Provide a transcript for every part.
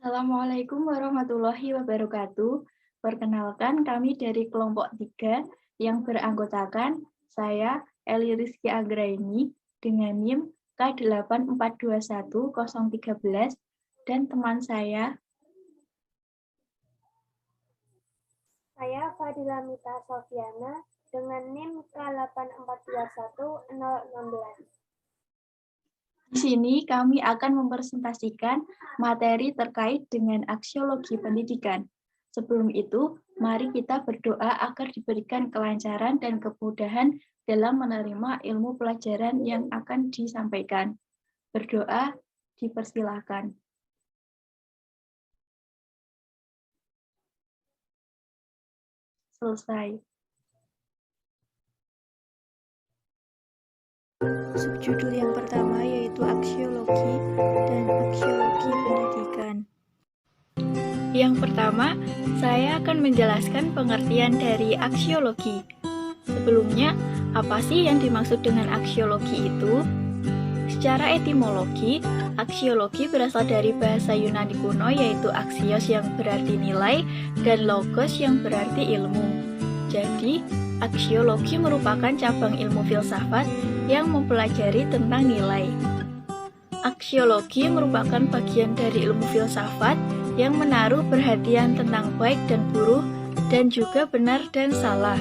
Assalamualaikum warahmatullahi wabarakatuh. Perkenalkan kami dari kelompok 3 yang beranggotakan saya Eli Rizky Anggraini dengan NIM K8421013 dan teman saya Fadila Mita Sofiana dengan NIM K8421016. Di sini kami akan mempresentasikan materi terkait dengan aksiologi pendidikan. Sebelum itu, mari kita berdoa agar diberikan kelancaran dan kemudahan dalam menerima ilmu pelajaran yang akan disampaikan. Berdoa dipersilahkan. Selesai. Subjudul yang pertama yaitu aksiologi dan aksiologi pendidikan. Yang pertama, saya akan menjelaskan pengertian dari aksiologi. Sebelumnya, apa sih yang dimaksud dengan aksiologi itu? Secara etimologi, aksiologi berasal dari bahasa Yunani kuno yaitu aksios yang berarti nilai dan logos yang berarti ilmu. Jadi, aksiologi merupakan cabang ilmu filsafat yang mempelajari tentang nilai. Aksiologi merupakan bagian dari ilmu filsafat yang menaruh perhatian tentang baik dan buruk dan juga benar dan salah.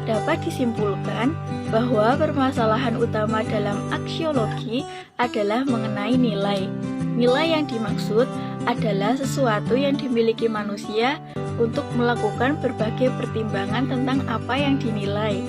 Dapat disimpulkan bahwa permasalahan utama dalam aksiologi adalah mengenai nilai. Nilai yang dimaksud adalah sesuatu yang dimiliki manusia untuk melakukan berbagai pertimbangan tentang apa yang dinilai.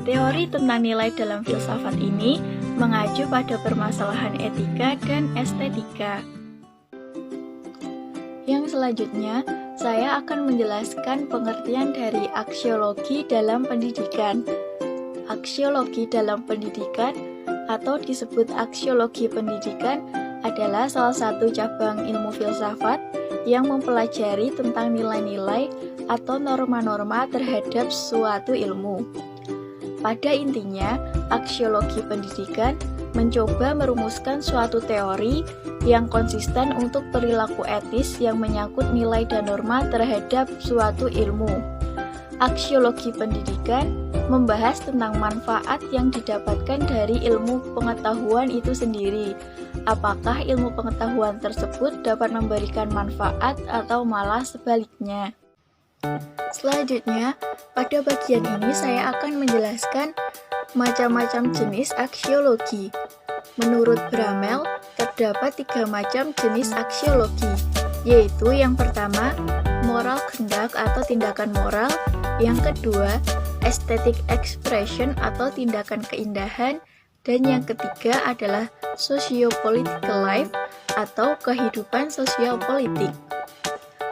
Teori tentang nilai dalam filsafat ini mengacu pada permasalahan etika dan estetika. Yang selanjutnya, saya akan menjelaskan pengertian dari aksiologi dalam pendidikan. Aksiologi dalam pendidikan atau disebut aksiologi pendidikan adalah salah satu cabang ilmu filsafat yang mempelajari tentang nilai-nilai atau norma-norma terhadap suatu ilmu. Pada intinya, aksiologi pendidikan mencoba merumuskan suatu teori yang konsisten untuk perilaku etis yang menyangkut nilai dan norma terhadap suatu ilmu. Aksiologi pendidikan membahas tentang manfaat yang didapatkan dari ilmu pengetahuan itu sendiri. Apakah ilmu pengetahuan tersebut dapat memberikan manfaat atau malah sebaliknya? Selanjutnya, pada bagian ini saya akan menjelaskan macam-macam jenis aksiologi. Menurut Bramel, terdapat 3 macam jenis aksiologi, yaitu yang pertama, moral conduct atau tindakan moral, yang kedua, aesthetic expression atau tindakan keindahan, dan yang ketiga adalah socio-political life atau kehidupan sosial politik.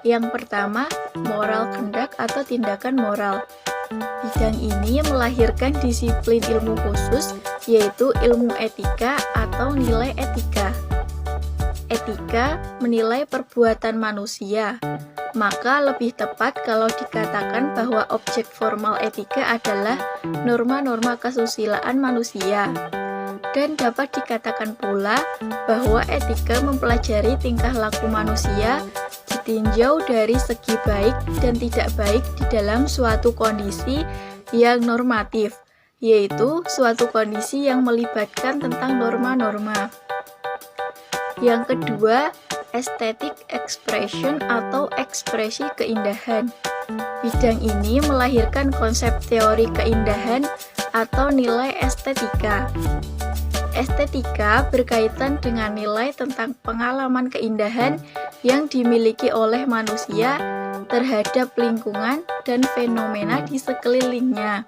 Yang pertama, moral conduct atau tindakan moral. Bidang ini melahirkan disiplin ilmu khusus, yaitu ilmu etika atau nilai etika. Etika menilai perbuatan manusia, maka lebih tepat kalau dikatakan bahwa objek formal etika adalah norma-norma kesusilaan manusia. Dan dapat dikatakan pula bahwa etika mempelajari tingkah laku manusia ditinjau dari segi baik dan tidak baik di dalam suatu kondisi yang normatif, yaitu suatu kondisi yang melibatkan tentang norma-norma. Yang kedua, aesthetic expression atau ekspresi keindahan. Bidang ini melahirkan konsep teori keindahan atau nilai estetika. Estetika berkaitan dengan nilai tentang pengalaman keindahan yang dimiliki oleh manusia terhadap lingkungan dan fenomena di sekelilingnya.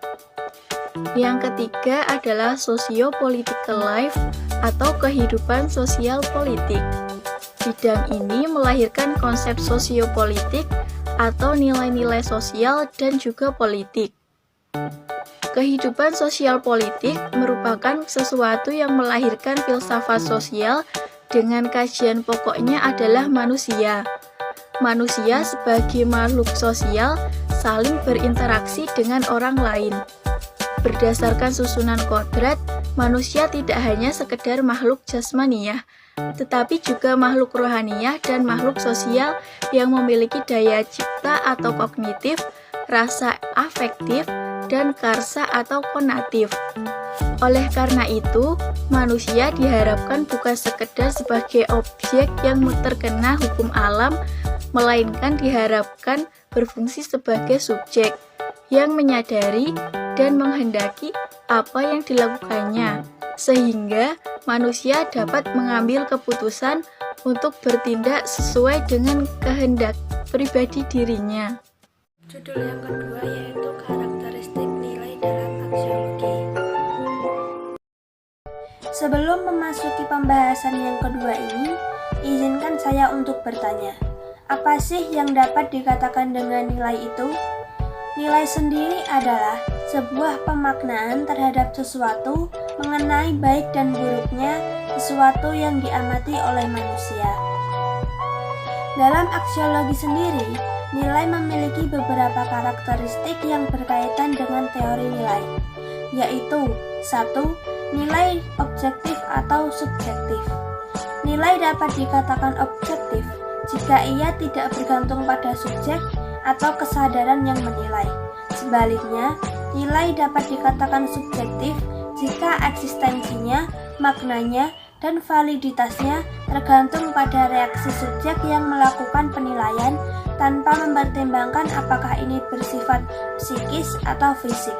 Yang ketiga adalah socio-political life atau kehidupan sosial politik. Bidang ini melahirkan konsep sosiopolitik atau nilai-nilai sosial dan juga politik. Kehidupan sosial politik merupakan sesuatu yang melahirkan filsafat sosial dengan kajian pokoknya adalah manusia. Manusia sebagai makhluk sosial saling berinteraksi dengan orang lain. berdasarkan susunan kodrat, manusia tidak hanya sekedar makhluk jasmaniah, tetapi juga makhluk rohaniah dan makhluk sosial yang memiliki daya cipta atau kognitif, rasa afektif, dan karsa atau konatif. Oleh karena itu, manusia diharapkan bukan sekedar sebagai objek yang terkena hukum alam, melainkan diharapkan berfungsi sebagai subjek yang menyadari dan menghendaki apa yang dilakukannya, sehingga manusia dapat mengambil keputusan untuk bertindak sesuai dengan kehendak pribadi dirinya. Judul yang kedua yaitu karakteristik nilai dalam aksiologi. Sebelum memasuki pembahasan yang kedua ini, izinkan saya untuk bertanya, apa sih yang dapat dikatakan dengan nilai itu? Nilai sendiri adalah sebuah pemaknaan terhadap sesuatu mengenai baik dan buruknya sesuatu yang diamati oleh manusia. Dalam aksiologi sendiri, nilai memiliki beberapa karakteristik yang berkaitan dengan teori nilai, yaitu 1. Nilai objektif atau subjektif. Nilai dapat dikatakan objektif jika ia tidak bergantung pada subjek atau kesadaran yang menilai. Sebaliknya, nilai dapat dikatakan subjektif jika eksistensinya, maknanya, dan validitasnya tergantung pada reaksi subjek yang melakukan penilaian tanpa mempertimbangkan apakah ini bersifat psikis atau fisik.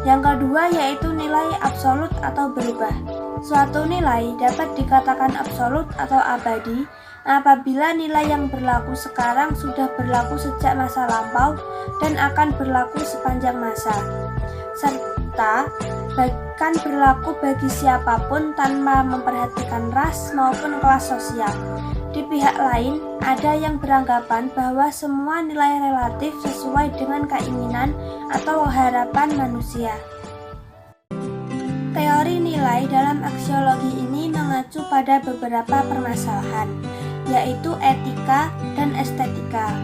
Yang kedua yaitu nilai absolut atau berubah. Suatu nilai dapat dikatakan absolut atau abadi apabila nilai yang berlaku sekarang sudah berlaku sejak masa lampau dan akan berlaku sepanjang masa, serta bahkan berlaku bagi siapapun tanpa memperhatikan ras maupun kelas sosial. Di pihak lain, ada yang beranggapan bahwa semua nilai relatif sesuai dengan keinginan atau harapan manusia. Teori nilai dalam aksiologi ini mengacu pada beberapa permasalahan, yaitu etika dan estetika.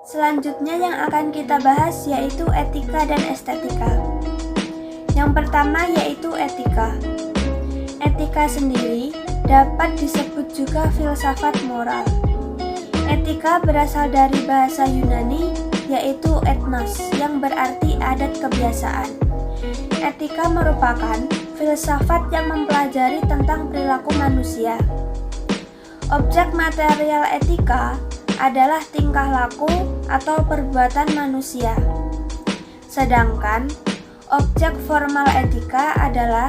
Selanjutnya yang akan kita bahas yaitu etika dan estetika. Yang pertama yaitu etika. Etika sendiri dapat disebut juga filsafat moral. Etika berasal dari bahasa Yunani yaitu ethnos yang berarti adat kebiasaan. Etika merupakan filsafat yang mempelajari tentang perilaku manusia. Objek material etika adalah tingkah laku atau perbuatan manusia. Sedangkan objek formal etika adalah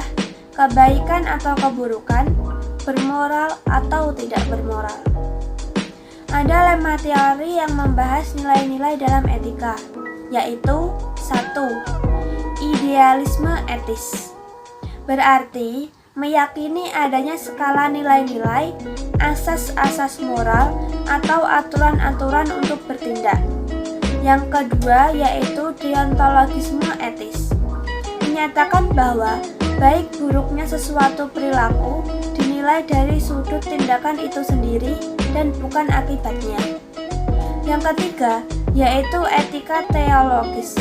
kebaikan atau keburukan, bermoral atau tidak bermoral. Ada 5 teori yang membahas nilai-nilai dalam etika, yaitu 1. Idealisme etis. Berarti meyakini adanya skala nilai-nilai, asas-asas moral, atau aturan-aturan untuk bertindak. Yang kedua yaitu deontologisme etis. Menyatakan bahwa baik buruknya sesuatu perilaku dinilai dari sudut tindakan itu sendiri dan bukan akibatnya. Yang ketiga yaitu etika teologis,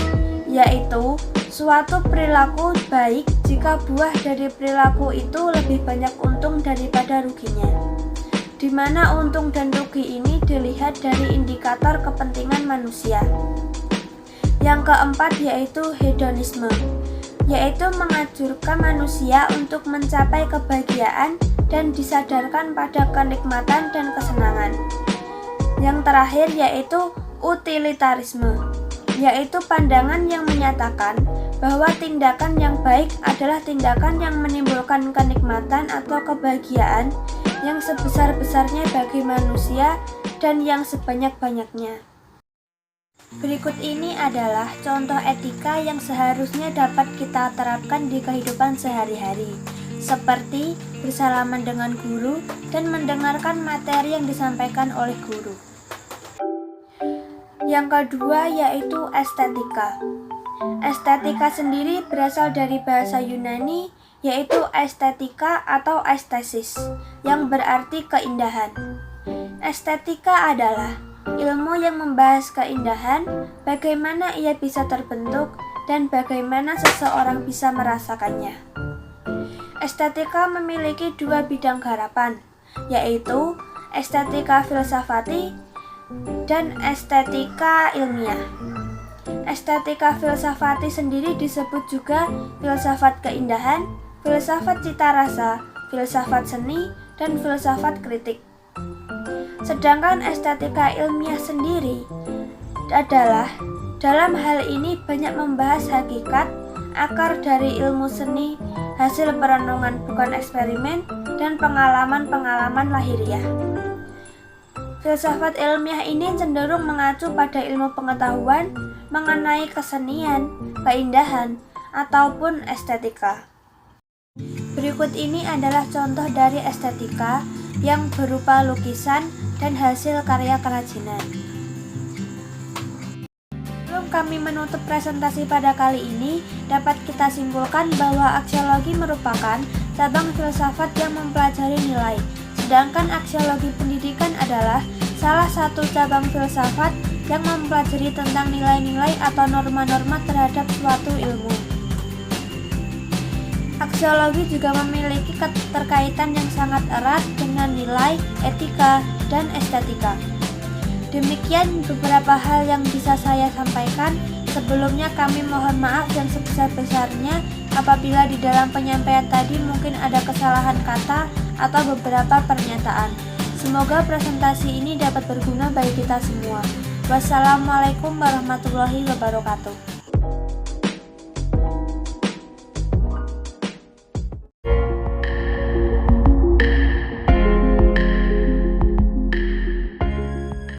yaitu suatu perilaku baik jika buah dari perilaku itu lebih banyak untung daripada ruginya, di mana untung dan rugi ini dilihat dari indikator kepentingan manusia. Yang keempat yaitu hedonisme, yaitu mengajurkan manusia untuk mencapai kebahagiaan dan disadarkan pada kenikmatan dan kesenangan. Yang terakhir yaitu utilitarisme, yaitu pandangan yang menyatakan bahwa tindakan yang baik adalah tindakan yang menimbulkan kenikmatan atau kebahagiaan yang sebesar-besarnya bagi manusia dan yang sebanyak-banyaknya. Berikut ini adalah contoh etika yang seharusnya dapat kita terapkan di kehidupan sehari-hari, seperti bersalaman dengan guru dan mendengarkan materi yang disampaikan oleh guru. Yang kedua yaitu estetika. Estetika sendiri berasal dari bahasa Yunani yaitu estetika atau estesis yang berarti keindahan. Estetika adalah ilmu yang membahas keindahan, bagaimana ia bisa terbentuk, dan bagaimana seseorang bisa merasakannya. Estetika memiliki dua bidang garapan, yaitu estetika filsafati dan estetika ilmiah. Estetika filsafati sendiri disebut juga filsafat keindahan, filsafat cita rasa, filsafat seni, dan filsafat kritik. Sedangkan estetika ilmiah sendiri adalah dalam hal ini banyak membahas hakikat, akar dari ilmu seni, hasil perenungan bukan eksperimen, dan pengalaman-pengalaman lahiriah. Filsafat ilmiah ini cenderung mengacu pada ilmu pengetahuan mengenai kesenian, keindahan, ataupun estetika. Berikut ini adalah contoh dari estetika yang berupa lukisan dan hasil karya kerajinan. Sebelum kami menutup presentasi pada kali ini, dapat kita simpulkan bahwa aksiologi merupakan cabang filsafat yang mempelajari nilai, sedangkan aksiologi pendidikan adalah salah satu cabang filsafat yang mempelajari tentang nilai-nilai atau norma-norma terhadap suatu ilmu. Aksiologi juga memiliki keterkaitan yang sangat erat dengan nilai, etika, dan estetika. Demikian beberapa hal yang bisa saya sampaikan. Sebelumnya kami mohon maaf yang sebesar-besarnya apabila di dalam penyampaian tadi mungkin ada kesalahan kata atau beberapa pernyataan. Semoga presentasi ini dapat berguna bagi kita semua. Wassalamualaikum warahmatullahi wabarakatuh.